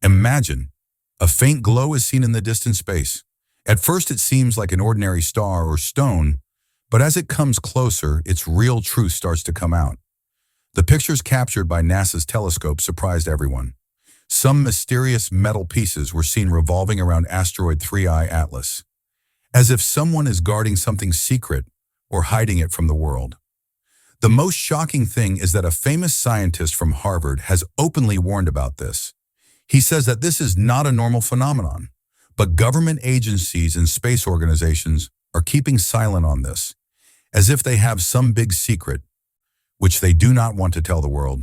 Imagine, a faint glow is seen in the distant space. At first it seems like an ordinary star or stone, but as it comes closer, its real truth starts to come out. The pictures captured by NASA's telescope surprised everyone. Some mysterious metal pieces were seen revolving around asteroid 3I Atlas, as if someone is guarding something secret or hiding it from the world. The most shocking thing is that a famous scientist from Harvard has openly warned about this. He says that this is not a normal phenomenon, but government agencies and space organizations are keeping silent on this, as if they have some big secret, which they do not want to tell the world.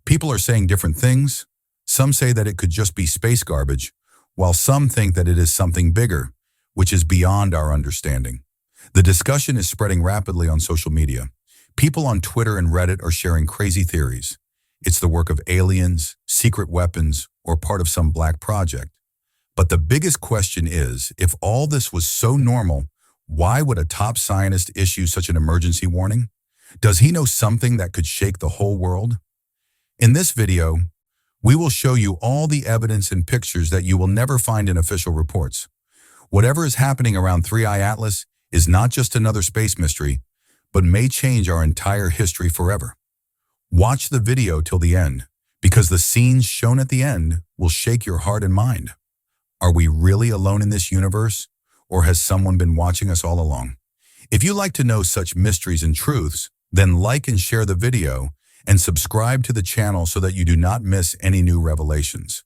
People are saying different things. Some say that it could just be space garbage, while some think that it is something bigger, which is beyond our understanding. The discussion is spreading rapidly on social media. People on Twitter and Reddit are sharing crazy theories. It's the work of aliens, secret weapons, or part of some black project. But the biggest question is, if all this was so normal, why would a top scientist issue such an emergency warning? Does he know something that could shake the whole world? In this video, we will show you all the evidence and pictures that you will never find in official reports. Whatever is happening around 3I Atlas is not just another space mystery, but may change our entire history forever. Watch the video till the end, because the scenes shown at the end will shake your heart and mind. Are we really alone in this universe, or has someone been watching us all along? If you like to know such mysteries and truths, then like and share the video and subscribe to the channel so that you do not miss any new revelations.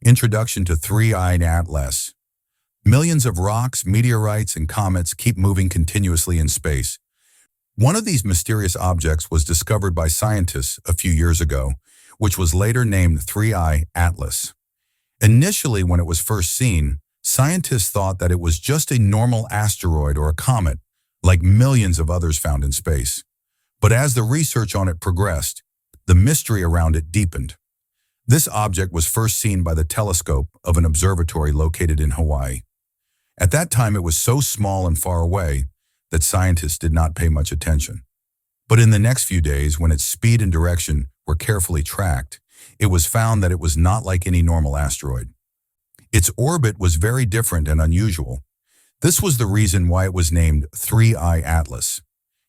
Introduction to 3I Atlas. Millions of rocks, meteorites, and comets keep moving continuously in space. One of these mysterious objects was discovered by scientists a few years ago, which was later named 3I Atlas. Initially, when it was first seen, scientists thought that it was just a normal asteroid or a comet, like millions of others found in space. But as the research on it progressed, the mystery around it deepened. This object was first seen by the telescope of an observatory located in Hawaii. At that time, it was so small and far away that scientists did not pay much attention. But in the next few days, when its speed and direction were carefully tracked, it was found that it was not like any normal asteroid. Its orbit was very different and unusual. This was the reason why it was named 3I Atlas.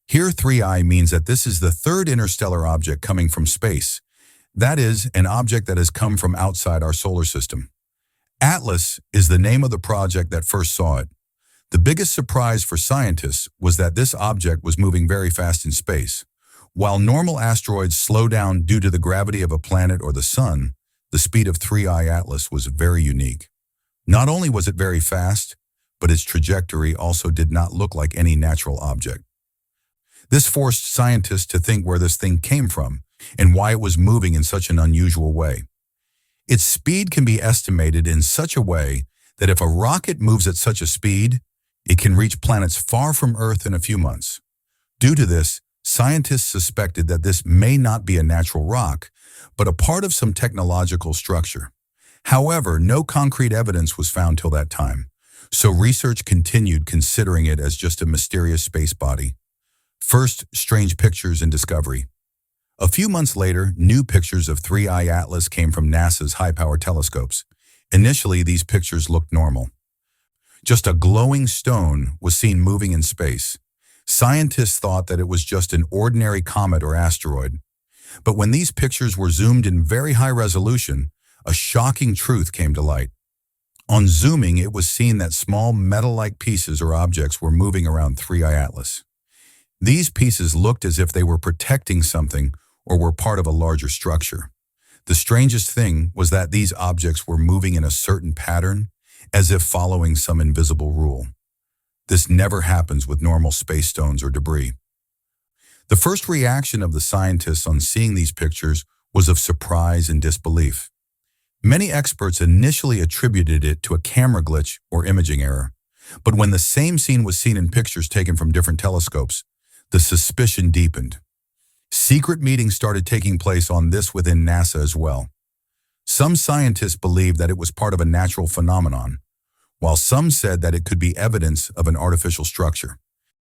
Here 3I means that this is the third interstellar object coming from space. That is, an object that has come from outside our solar system. Atlas is the name of the project that first saw it. The biggest surprise for scientists was that this object was moving very fast in space. While normal asteroids slow down due to the gravity of a planet or the sun, the speed of 3I Atlas was very unique. Not only was it very fast, but its trajectory also did not look like any natural object. This forced scientists to think where this thing came from and why it was moving in such an unusual way. Its speed can be estimated in such a way that if a rocket moves at such a speed, it can reach planets far from Earth in a few months. Due to this, scientists suspected that this may not be a natural rock, but a part of some technological structure. However, no concrete evidence was found till that time, so research continued considering it as just a mysterious space body. First, strange pictures and discovery. A few months later, new pictures of 3I Atlas came from NASA's high-power telescopes. Initially, these pictures looked normal. Just a glowing stone was seen moving in space. Scientists thought that it was just an ordinary comet or asteroid. But when these pictures were zoomed in very high resolution, a shocking truth came to light. On zooming, it was seen that small metal-like pieces or objects were moving around 3I Atlas. These pieces looked as if they were protecting something or were part of a larger structure. The strangest thing was that these objects were moving in a certain pattern, as if following some invisible rule. This never happens with normal space stones or debris. The first reaction of the scientists on seeing these pictures was of surprise and disbelief. Many experts initially attributed it to a camera glitch or imaging error, but when the same scene was seen in pictures taken from different telescopes, the suspicion deepened. Secret meetings started taking place on this within NASA as well. Some scientists believed that it was part of a natural phenomenon, while some said that it could be evidence of an artificial structure.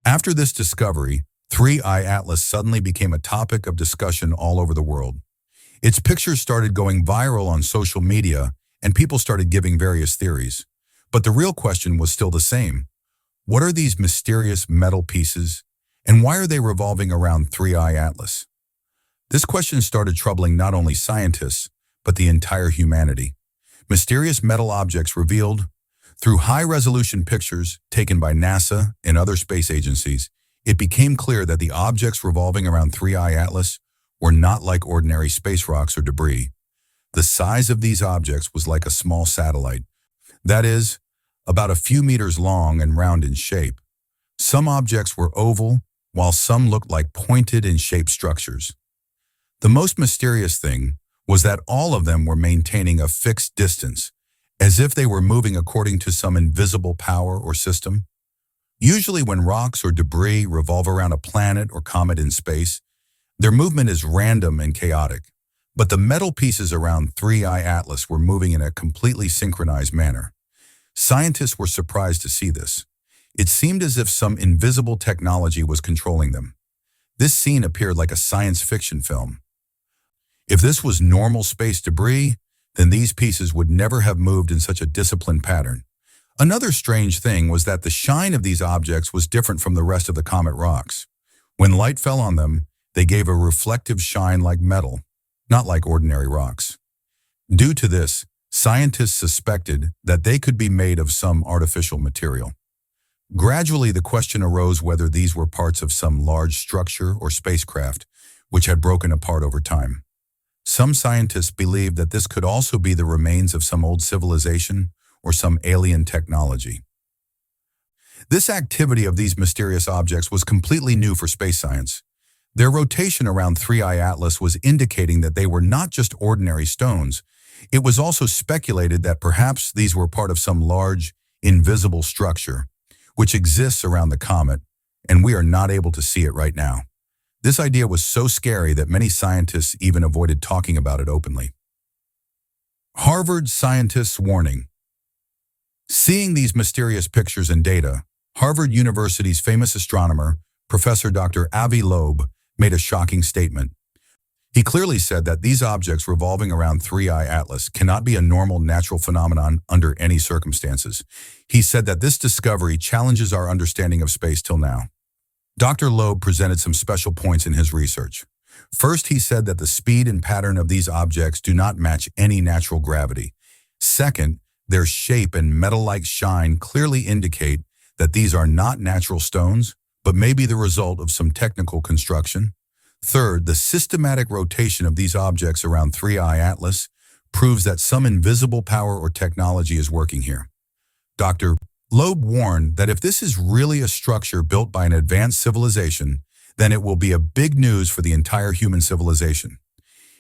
After this discovery, 3I Atlas suddenly became a topic of discussion all over the world. Its pictures started going viral on social media, and people started giving various theories. But the real question was still the same. What are these mysterious metal pieces, and why are they revolving around 3I Atlas? This question started troubling not only scientists, but the entire humanity. Mysterious metal objects revealed through high-resolution pictures taken by NASA and other space agencies. It became clear that the objects revolving around 3I Atlas were not like ordinary space rocks or debris. The size of these objects was like a small satellite. That is, about a few meters long and round in shape. Some objects were oval, while some looked like pointed and shaped structures. The most mysterious thing was that all of them were maintaining a fixed distance, as if they were moving according to some invisible power or system. Usually when rocks or debris revolve around a planet or comet in space, their movement is random and chaotic. But the metal pieces around 3I Atlas were moving in a completely synchronized manner. Scientists were surprised to see this. It seemed as if some invisible technology was controlling them. This scene appeared like a science fiction film. If this was normal space debris, then these pieces would never have moved in such a disciplined pattern. Another strange thing was that the shine of these objects was different from the rest of the comet rocks. When light fell on them, they gave a reflective shine like metal, not like ordinary rocks. Due to this, scientists suspected that they could be made of some artificial material. Gradually, the question arose whether these were parts of some large structure or spacecraft, which had broken apart over time. Some scientists believed that this could also be the remains of some old civilization or some alien technology. This activity of these mysterious objects was completely new for space science. Their rotation around 3I Atlas was indicating that they were not just ordinary stones. It was also speculated that perhaps these were part of some large, invisible structure, which exists around the comet, and we are not able to see it right now. This idea was so scary that many scientists even avoided talking about it openly. Harvard scientists' warning. Seeing these mysterious pictures and data, Harvard University's famous astronomer, Professor Dr. Avi Loeb, made a shocking statement. He clearly said that these objects revolving around 3I Atlas cannot be a normal natural phenomenon under any circumstances. He said that this discovery challenges our understanding of space till now. Dr. Loeb presented some special points in his research. First, he said that the speed and pattern of these objects do not match any natural gravity. Second, their shape and metal-like shine clearly indicate that these are not natural stones, but may be the result of some technical construction. Third, the systematic rotation of these objects around 3I Atlas proves that some invisible power or technology is working here. Dr. Loeb warned that if this is really a structure built by an advanced civilization, then it will be a big news for the entire human civilization.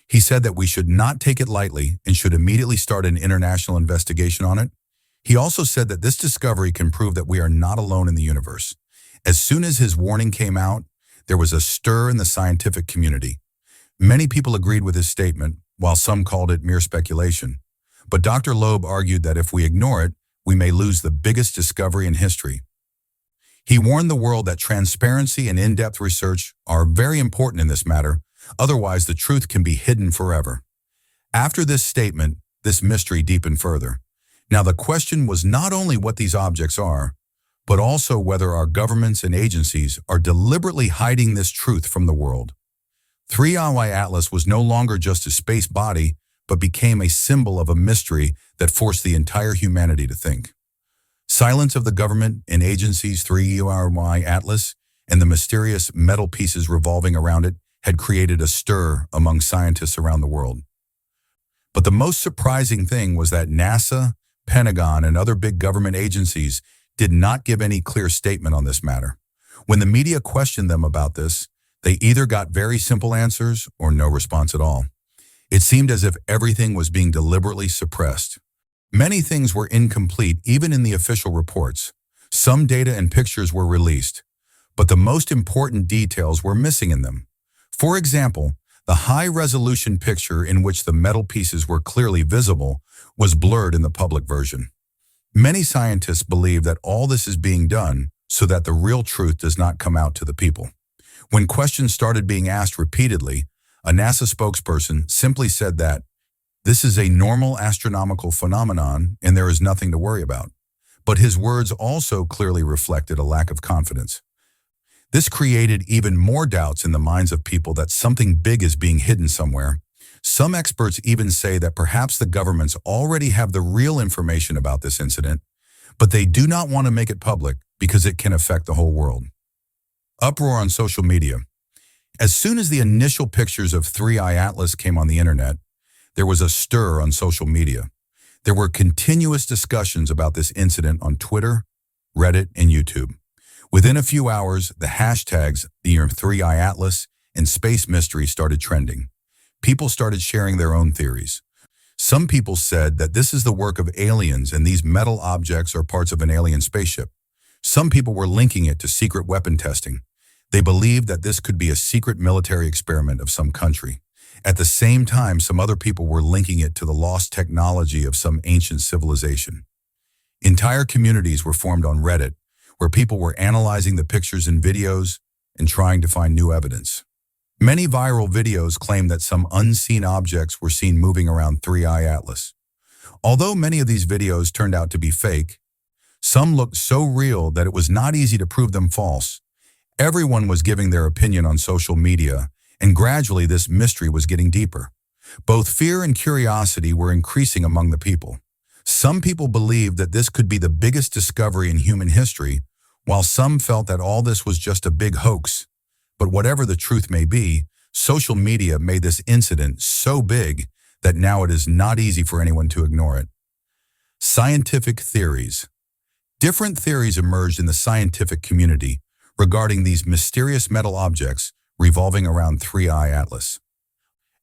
He said that we should not take it lightly and should immediately start an international investigation on it. He also said that this discovery can prove that we are not alone in the universe. As soon as his warning came out, there was a stir in the scientific community. Many people agreed with his statement, while some called it mere speculation. But Dr. Loeb argued that if we ignore it, we may lose the biggest discovery in history. He warned the world that transparency and in-depth research are very important in this matter, otherwise the truth can be hidden forever. After this statement, this mystery deepened further. Now the question was not only what these objects are, but also whether our governments and agencies are deliberately hiding this truth from the world. 3I Atlas was no longer just a space body, but became a symbol of a mystery that forced the entire humanity to think. Silence of the government and agencies 3I Atlas and the mysterious metal pieces revolving around it had created a stir among scientists around the world. But the most surprising thing was that NASA, Pentagon, and other big government agencies did not give any clear statement on this matter. When the media questioned them about this, they either got very simple answers or no response at all. It seemed as if everything was being deliberately suppressed. Many things were incomplete even in the official reports. Some data and pictures were released, but the most important details were missing in them. For example, the high-resolution picture in which the metal pieces were clearly visible was blurred in the public version. Many scientists believe that all this is being done so that the real truth does not come out to the people. When questions started being asked repeatedly, a NASA spokesperson simply said that This is a normal astronomical phenomenon and there is nothing to worry about. But his words also clearly reflected a lack of confidence. This created even more doubts in the minds of people that something big is being hidden somewhere. Some experts even say that perhaps the governments already have the real information about this incident, but they do not want to make it public because it can affect the whole world. Uproar on social media. As soon as the initial pictures of 3i Atlas came on the internet, there was a stir on social media. There were continuous discussions about this incident on Twitter, Reddit, and YouTube. Within a few hours, the hashtags near 3i Atlas and space mystery started trending. People started sharing their own theories. Some people said that this is the work of aliens and these metal objects are parts of an alien spaceship. Some people were linking it to secret weapon testing. They believed that this could be a secret military experiment of some country. At the same time, some other people were linking it to the lost technology of some ancient civilization. Entire communities were formed on Reddit, where people were analyzing the pictures and videos and trying to find new evidence. Many viral videos claim that some unseen objects were seen moving around 3i Atlas. Although many of these videos turned out to be fake, some looked so real that it was not easy to prove them false. Everyone was giving their opinion on social media, and gradually this mystery was getting deeper. Both fear and curiosity were increasing among the people. Some people believed that this could be the biggest discovery in human history, while some felt that all this was just a big hoax. But whatever the truth may be, social media made this incident so big that now it is not easy for anyone to ignore it. Scientific theories. Different theories emerged in the scientific community regarding these mysterious metal objects revolving around 3i Atlas.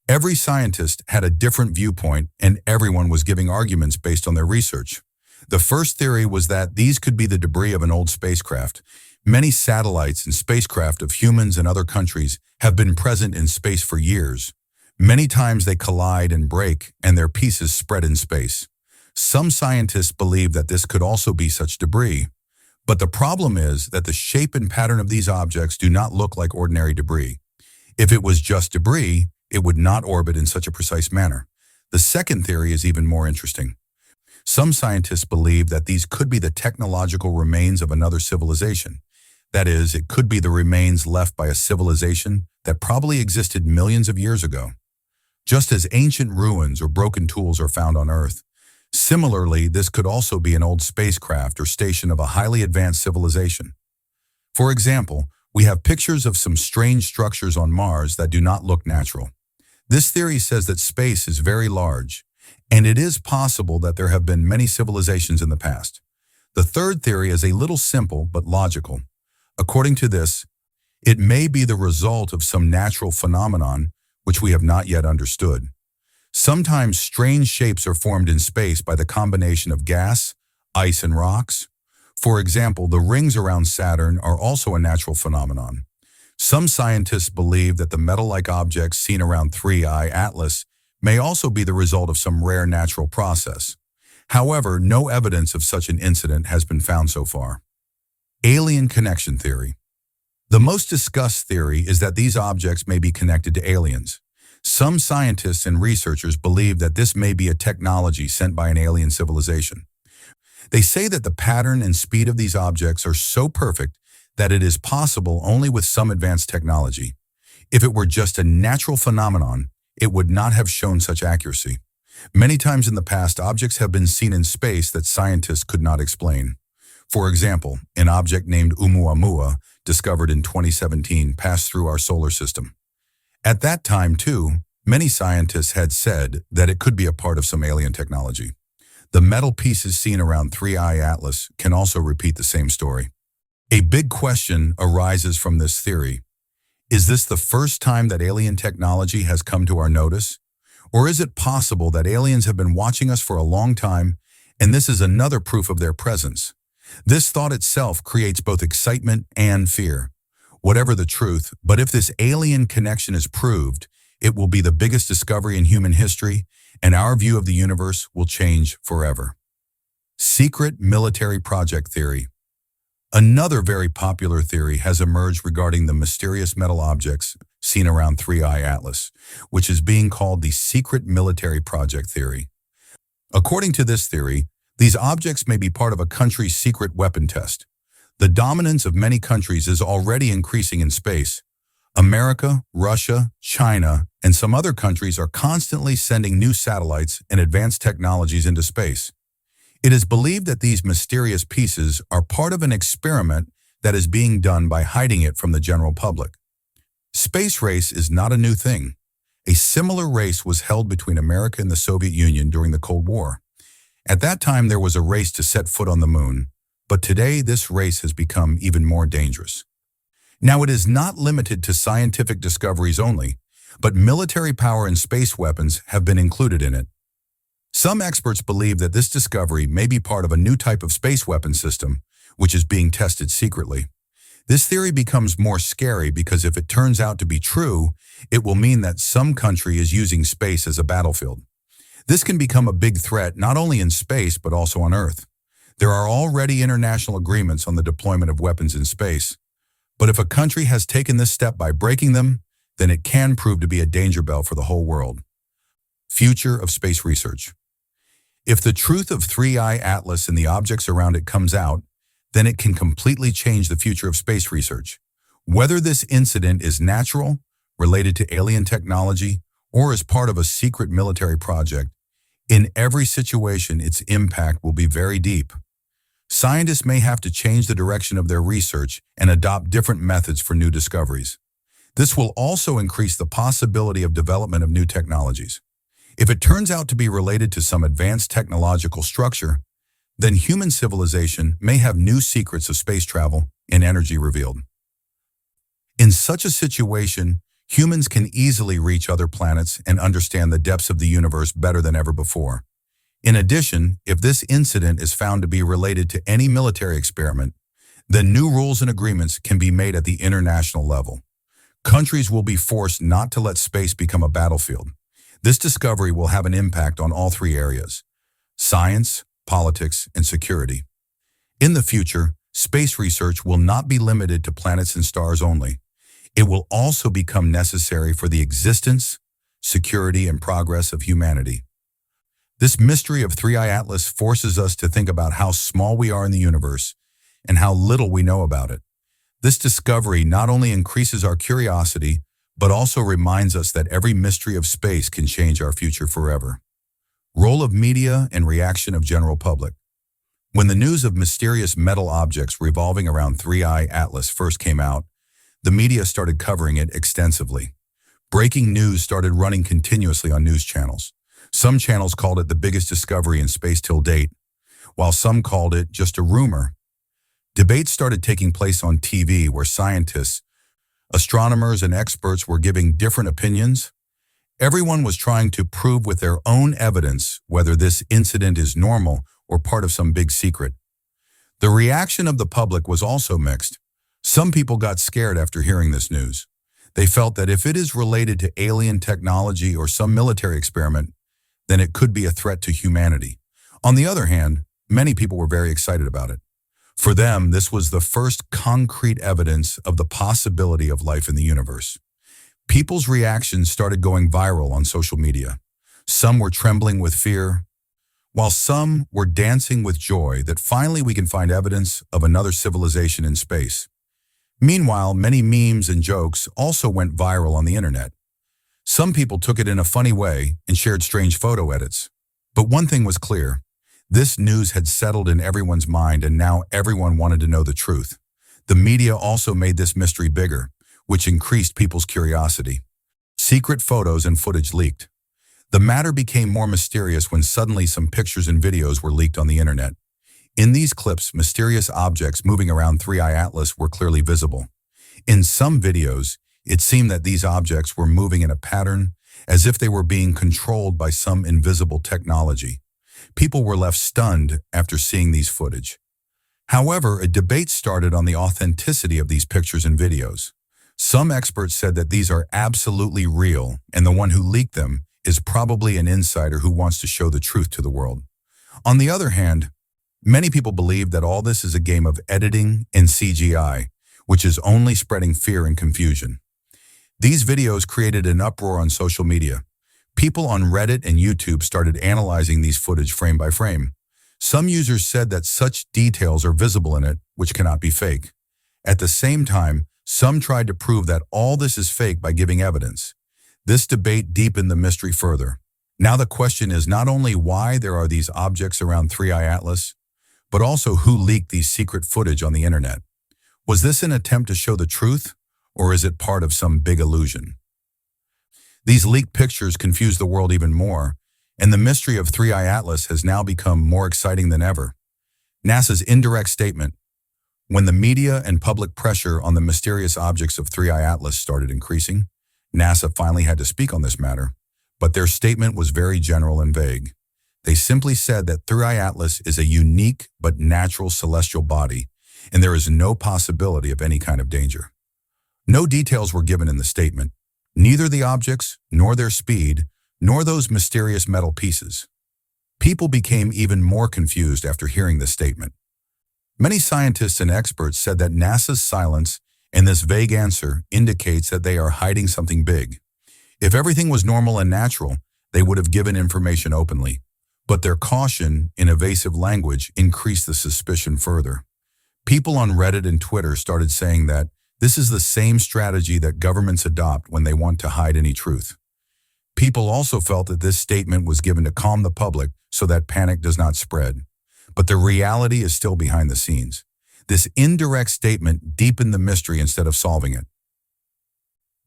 Every scientist had a different viewpoint and everyone was giving arguments based on their research. The first theory was that these could be the debris of an old spacecraft. Many satellites and spacecraft of humans and other countries have been present in space for years. Many times they collide and break and their pieces spread in space. Some scientists believe that this could also be such debris. But the problem is that the shape and pattern of these objects do not look like ordinary debris. If it was just debris, it would not orbit in such a precise manner. The second theory is even more interesting. Some scientists believe that these could be the technological remains of another civilization. That is, it could be the remains left by a civilization that probably existed millions of years ago. Just as ancient ruins or broken tools are found on Earth, similarly, this could also be an old spacecraft or station of a highly advanced civilization. For example, we have pictures of some strange structures on Mars that do not look natural. This theory says that space is very large, and it is possible that there have been many civilizations in the past. The third theory is a little simple but logical. According to this, it may be the result of some natural phenomenon which we have not yet understood. Sometimes strange shapes are formed in space by the combination of gas, ice, and rocks. For example, the rings around Saturn are also a natural phenomenon. Some scientists believe that the metal-like objects seen around 3i Atlas may also be the result of some rare natural process. However, no evidence of such an incident has been found so far. Alien connection theory. The most discussed theory is that these objects may be connected to aliens. Some scientists and researchers believe that this may be a technology sent by an alien civilization. They say that the pattern and speed of these objects are so perfect that it is possible only with some advanced technology. If it were just a natural phenomenon, it would not have shown such accuracy. Many times in the past, objects have been seen in space that scientists could not explain. For example, an object named Oumuamua, discovered in 2017, passed through our solar system. At that time, too, many scientists had said that it could be a part of some alien technology. The metal pieces seen around 3i Atlas can also repeat the same story. A big question arises from this theory. Is this the first time that alien technology has come to our notice? Or is it possible that aliens have been watching us for a long time, and this is another proof of their presence? This thought itself creates both excitement and fear. Whatever the truth, but if this alien connection is proved, it will be the biggest discovery in human history, and our view of the universe will change forever. Secret military project theory. Another very popular theory has emerged regarding the mysterious metal objects seen around 3I Atlas, which is being called the secret military project theory. According to this theory, these objects may be part of a country's secret weapon test. The dominance of many countries is already increasing in space. America, Russia, China, and some other countries are constantly sending new satellites and advanced technologies into space. It is believed that these mysterious pieces are part of an experiment that is being done by hiding it from the general public. Space race is not a new thing. A similar race was held between America and the Soviet Union during the Cold War. At that time, there was a race to set foot on the moon, but today this race has become even more dangerous. Now, it is not limited to scientific discoveries only, but military power and space weapons have been included in it. Some experts believe that this discovery may be part of a new type of space weapon system, which is being tested secretly. This theory becomes more scary because if it turns out to be true, it will mean that some country is using space as a battlefield. This can become a big threat not only in space but also on Earth. There are already international agreements on the deployment of weapons in space. But if a country has taken this step by breaking them, then it can prove to be a danger bell for the whole world. Future of space research. If the truth of 3I Atlas and the objects around it comes out, then it can completely change the future of space research. Whether this incident is natural, related to alien technology, or as part of a secret military project, in every situation its impact will be very deep. Scientists may have to change the direction of their research and adopt different methods for new discoveries. This will also increase the possibility of development of new technologies. If it turns out to be related to some advanced technological structure, then human civilization may have new secrets of space travel and energy revealed. In such a situation, humans can easily reach other planets and understand the depths of the universe better than ever before. In addition, if this incident is found to be related to any military experiment, then new rules and agreements can be made at the international level. Countries will be forced not to let space become a battlefield. This discovery will have an impact on all three areas: science, politics, and security. In the future, space research will not be limited to planets and stars only. It will also become necessary for the existence, security, and progress of humanity. This mystery of 3I Atlas forces us to think about how small we are in the universe and how little we know about it. This discovery not only increases our curiosity, but also reminds us that every mystery of space can change our future forever. Role of media and reaction of general public. When the news of mysterious metal objects revolving around 3I Atlas first came out, the media started covering it extensively. Breaking news started running continuously on news channels. Some channels called it the biggest discovery in space till date, while some called it just a rumor. Debates started taking place on TV where scientists, astronomers, and experts were giving different opinions. Everyone was trying to prove with their own evidence whether this incident is normal or part of some big secret. The reaction of the public was also mixed. Some people got scared after hearing this news. They felt that if it is related to alien technology or some military experiment, then it could be a threat to humanity. On the other hand, many people were very excited about it. For them, this was the first concrete evidence of the possibility of life in the universe. People's reactions started going viral on social media. Some were trembling with fear, while some were dancing with joy that finally we can find evidence of another civilization in space. Meanwhile, many memes and jokes also went viral on the internet. Some people took it in a funny way and shared strange photo edits. But one thing was clear. This news had settled in everyone's mind, and now everyone wanted to know the truth. The media also made this mystery bigger, which increased people's curiosity. Secret photos and footage leaked. The matter became more mysterious when suddenly some pictures and videos were leaked on the internet. In these clips, mysterious objects moving around 3I Atlas were clearly visible. In some videos, it seemed that these objects were moving in a pattern as if they were being controlled by some invisible technology. People were left stunned after seeing these footage. However, a debate started on the authenticity of these pictures and videos. Some experts said that these are absolutely real, and the one who leaked them is probably an insider who wants to show the truth to the world. On the other hand, many people believe that all this is a game of editing and CGI, which is only spreading fear and confusion. These videos created an uproar on social media. People on Reddit and YouTube started analyzing these footage frame by frame. Some users said that such details are visible in it, which cannot be fake. At the same time, some tried to prove that all this is fake by giving evidence. This debate deepened the mystery further. Now the question is not only why there are these objects around 3i Atlas, but also who leaked these secret footage on the internet. Was this an attempt to show the truth, or is it part of some big illusion? These leaked pictures confuse the world even more, and the mystery of 3i Atlas has now become more exciting than ever. NASA's indirect statement: when the media and public pressure on the mysterious objects of 3i Atlas started increasing, NASA finally had to speak on this matter, but their statement was very general and vague. They simply said that 3i Atlas is a unique but natural celestial body, and there is no possibility of any kind of danger. No details were given in the statement, neither the objects, nor their speed, nor those mysterious metal pieces. People became even more confused after hearing this statement. Many scientists and experts said that NASA's silence and this vague answer indicates that they are hiding something big. If everything was normal and natural, they would have given information openly. But their caution in evasive language increased the suspicion further. People on Reddit and Twitter started saying that this is the same strategy that governments adopt when they want to hide any truth. People also felt that this statement was given to calm the public so that panic does not spread. But the reality is still behind the scenes. This indirect statement deepened the mystery instead of solving it.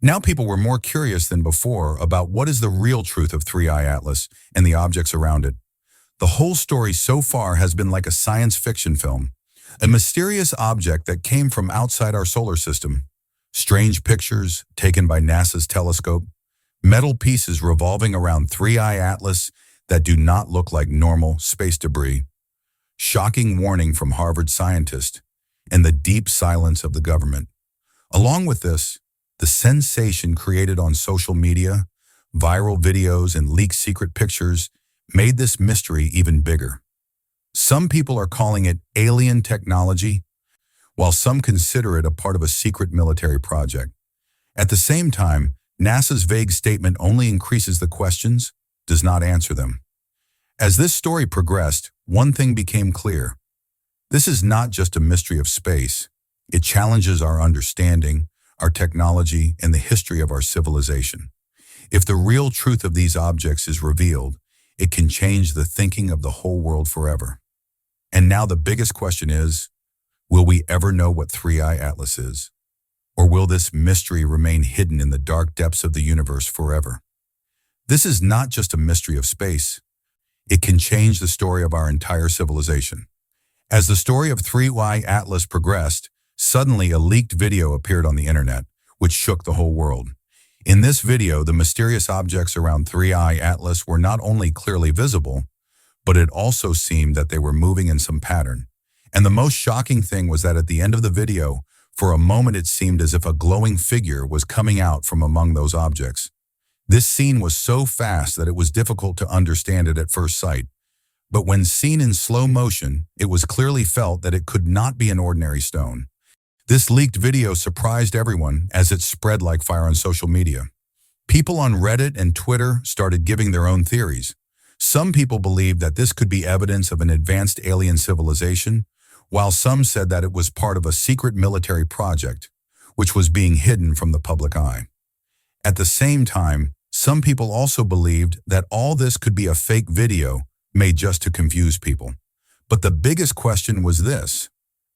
Now people were more curious than before about what is the real truth of 3i Atlas and the objects around it. The whole story so far has been like a science fiction film, a mysterious object that came from outside our solar system, strange pictures taken by NASA's telescope, metal pieces revolving around 3i Atlas that do not look like normal space debris, shocking warning from Harvard scientists, and the deep silence of the government. Along with this, the sensation created on social media, viral videos, and leaked secret pictures made this mystery even bigger. Some people are calling it alien technology, while some consider it a part of a secret military project. At the same time, NASA's vague statement only increases the questions, does not answer them. As this story progressed, one thing became clear. This is not just a mystery of space. It challenges our understanding, our technology, and the history of our civilization. If the real truth of these objects is revealed, it can change the thinking of the whole world forever. And now the biggest question is, will we ever know what 3i Atlas is? Or will this mystery remain hidden in the dark depths of the universe forever? This is not just a mystery of space. It can change the story of our entire civilization. As the story of 3i Atlas progressed, suddenly a leaked video appeared on the internet, which shook the whole world. In this video, the mysterious objects around 3i Atlas were not only clearly visible, but it also seemed that they were moving in some pattern. And the most shocking thing was that at the end of the video, for a moment it seemed as if a glowing figure was coming out from among those objects. This scene was so fast that it was difficult to understand it at first sight. But when seen in slow motion, it was clearly felt that it could not be an ordinary stone. This leaked video surprised everyone as it spread like fire on social media. People on Reddit and Twitter started giving their own theories. Some people believed that this could be evidence of an advanced alien civilization, while some said that it was part of a secret military project, which was being hidden from the public eye. At the same time, some people also believed that all this could be a fake video made just to confuse people. But the biggest question was this: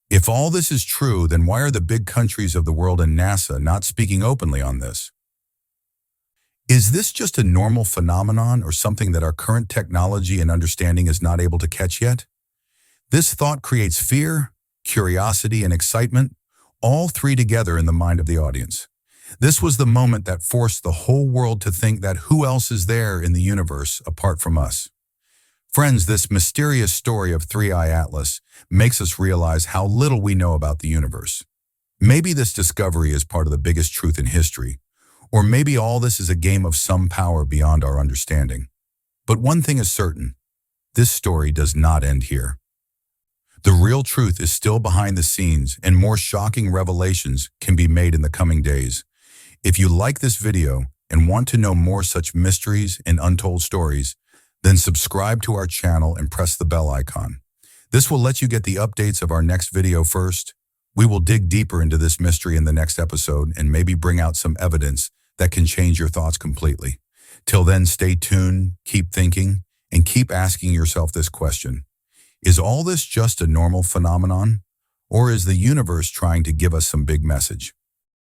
if all this is true, then why are the big countries of the world and NASA not speaking openly on this? Is this just a normal phenomenon or something that our current technology and understanding is not able to catch yet? This thought creates fear, curiosity, and excitement, all three together in the mind of the audience. This was the moment that forced the whole world to think that who else is there in the universe apart from us? Friends, this mysterious story of 3i Atlas makes us realize how little we know about the universe. Maybe this discovery is part of the biggest truth in history, or maybe all this is a game of some power beyond our understanding. But one thing is certain: this story does not end here. The real truth is still behind the scenes, and more shocking revelations can be made in the coming days. If you like this video and want to know more such mysteries and untold stories, then subscribe to our channel and press the bell icon. This will let you get the updates of our next video first. We will dig deeper into this mystery in the next episode and maybe bring out some evidence that can change your thoughts completely. Till then, stay tuned, keep thinking, and keep asking yourself this question. Is all this just a normal phenomenon? Or is the universe trying to give us some big message?